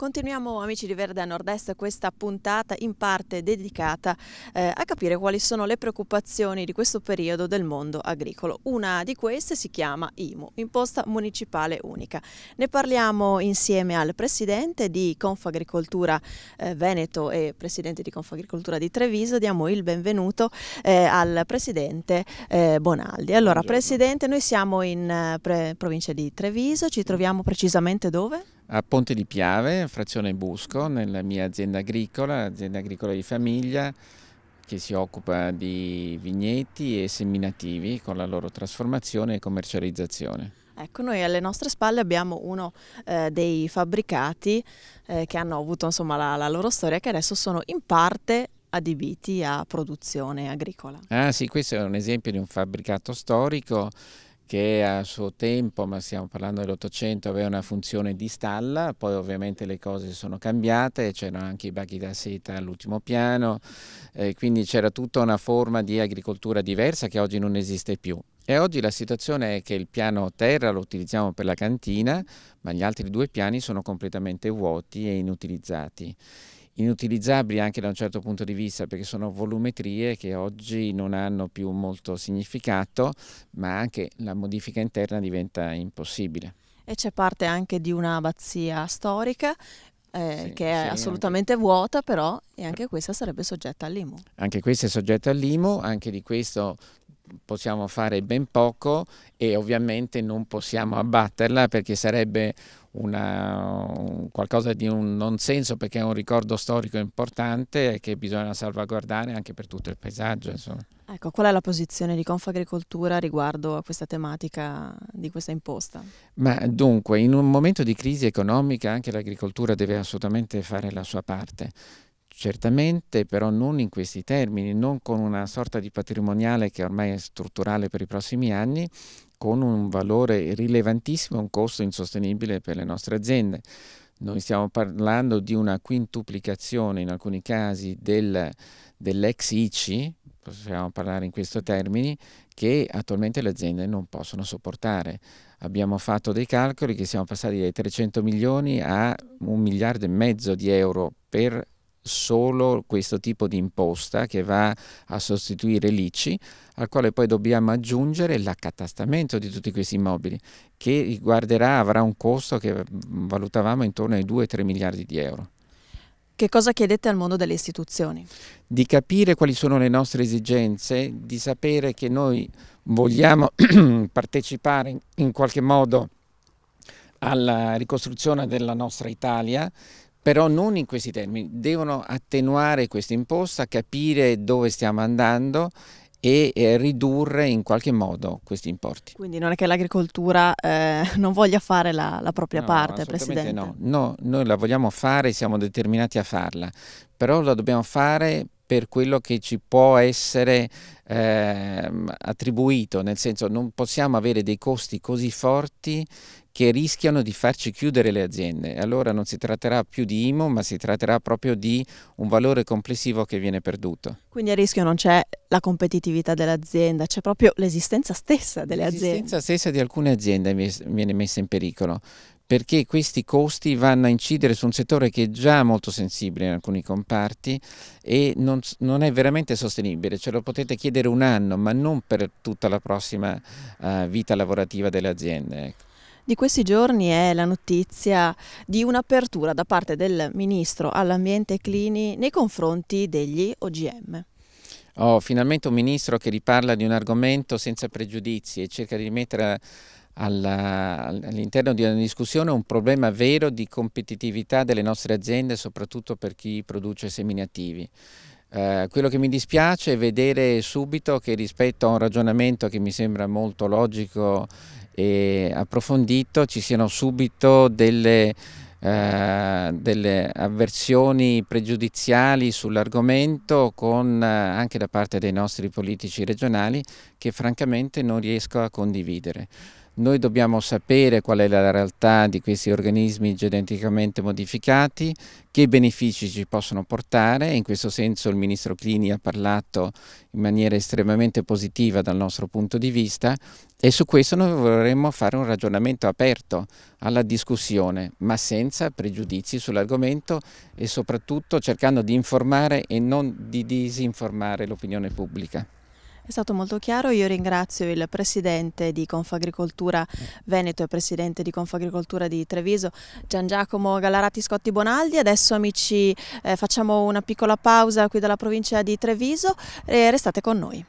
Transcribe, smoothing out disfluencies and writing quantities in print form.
Continuiamo, amici di Verde a Nord-Est, questa puntata in parte dedicata a capire quali sono le preoccupazioni di questo periodo del mondo agricolo. Una di queste si chiama IMU, Imposta Municipale Unica. Ne parliamo insieme al presidente di Confagricoltura Veneto e presidente di Confagricoltura di Treviso. Diamo il benvenuto al presidente Bonaldi. Allora, Buongiorno. presidente, noi siamo in provincia di Treviso, ci troviamo precisamente dove? A Ponte di Piave, frazione Busco, nella mia azienda agricola di famiglia che si occupa di vigneti e seminativi con la loro trasformazione e commercializzazione. Ecco, noi alle nostre spalle abbiamo uno dei fabbricati che hanno avuto insomma la loro storia, che adesso sono in parte adibiti a produzione agricola. Ah sì, questo è un esempio di un fabbricato storico che a suo tempo, ma stiamo parlando dell'Ottocento, aveva una funzione di stalla, poi ovviamente le cose sono cambiate, c'erano anche i bachi da seta all'ultimo piano, quindi c'era tutta una forma di agricoltura diversa che oggi non esiste più. E oggi la situazione è che il piano terra lo utilizziamo per la cantina, ma gli altri due piani sono completamente vuoti e inutilizzati. Inutilizzabili anche da un certo punto di vista perché sono volumetrie che oggi non hanno più molto significato, ma anche la modifica interna diventa impossibile. E c'è parte anche di una abbazia storica Sì, che è sì, assolutamente vuota, però, e anche questa sarebbe soggetta all'IMU. anche questo è soggetto all'IMU, anche di questo possiamo fare ben poco e ovviamente non possiamo abbatterla perché sarebbe qualcosa di un non senso, perché è un ricordo storico importante che bisogna salvaguardare anche per tutto il paesaggio, insomma. Ecco, qual è la posizione di Confagricoltura riguardo a questa tematica di questa imposta? Ma dunque, in un momento di crisi economica anche l'agricoltura deve assolutamente fare la sua parte. Certamente, però non in questi termini, non con una sorta di patrimoniale che ormai è strutturale per i prossimi anni, con un valore rilevantissimo e un costo insostenibile per le nostre aziende. Noi stiamo parlando di una quintuplicazione in alcuni casi dell'ex ICI, possiamo parlare in questi termini, che attualmente le aziende non possono sopportare. Abbiamo fatto dei calcoli che siamo passati dai 300 milioni a 1,5 miliardi di euro per solo questo tipo di imposta che va a sostituire l'ICI, al quale poi dobbiamo aggiungere l'accatastamento di tutti questi immobili, che avrà un costo che valutavamo intorno ai 2-3 miliardi di euro. Che cosa chiedete al mondo delle istituzioni? Di capire quali sono le nostre esigenze, di sapere che noi vogliamo partecipare in qualche modo alla ricostruzione della nostra Italia, però non in questi termini. Devono attenuare questa imposta, capire dove stiamo andando e ridurre in qualche modo questi importi. Quindi non è che l'agricoltura non voglia fare la propria No, parte, assolutamente Presidente? no, noi la vogliamo fare, siamo determinati a farla, però la dobbiamo fare per quello che ci può essere attribuito, nel senso non possiamo avere dei costi così forti che rischiano di farci chiudere le aziende. Allora non si tratterà più di IMU, ma si tratterà proprio di un valore complessivo che viene perduto. Quindi a rischio non c'è la competitività dell'azienda, c'è proprio l'esistenza stessa delle aziende. L'esistenza stessa di alcune aziende viene messa in pericolo, perché questi costi vanno a incidere su un settore che è già molto sensibile in alcuni comparti e non è veramente sostenibile. Ce lo potete chiedere un anno, ma non per tutta la prossima vita lavorativa delle aziende. Ecco. Di questi giorni è la notizia di un'apertura da parte del Ministro all'Ambiente Clini nei confronti degli OGM. Finalmente un ministro che riparla di un argomento senza pregiudizi e cerca di mettere all'interno di una discussione un problema vero di competitività delle nostre aziende, soprattutto per chi produce seminativi. Quello che mi dispiace è vedere subito che rispetto a un ragionamento che mi sembra molto logico e approfondito ci siano subito delle avversioni pregiudiziali sull'argomento anche da parte dei nostri politici regionali che francamente non riesco a condividere. Noi dobbiamo sapere qual è la realtà di questi organismi geneticamente modificati, che benefici ci possono portare, e in questo senso il ministro Clini ha parlato in maniera estremamente positiva dal nostro punto di vista, e su questo noi vorremmo fare un ragionamento aperto alla discussione, ma senza pregiudizi sull'argomento, e soprattutto cercando di informare e non di disinformare l'opinione pubblica. È stato molto chiaro, io ringrazio il presidente di Confagricoltura Veneto e presidente di Confagricoltura di Treviso, Gian Giacomo Gallarati Scotti Bonaldi. Adesso amici facciamo una piccola pausa qui dalla provincia di Treviso e restate con noi.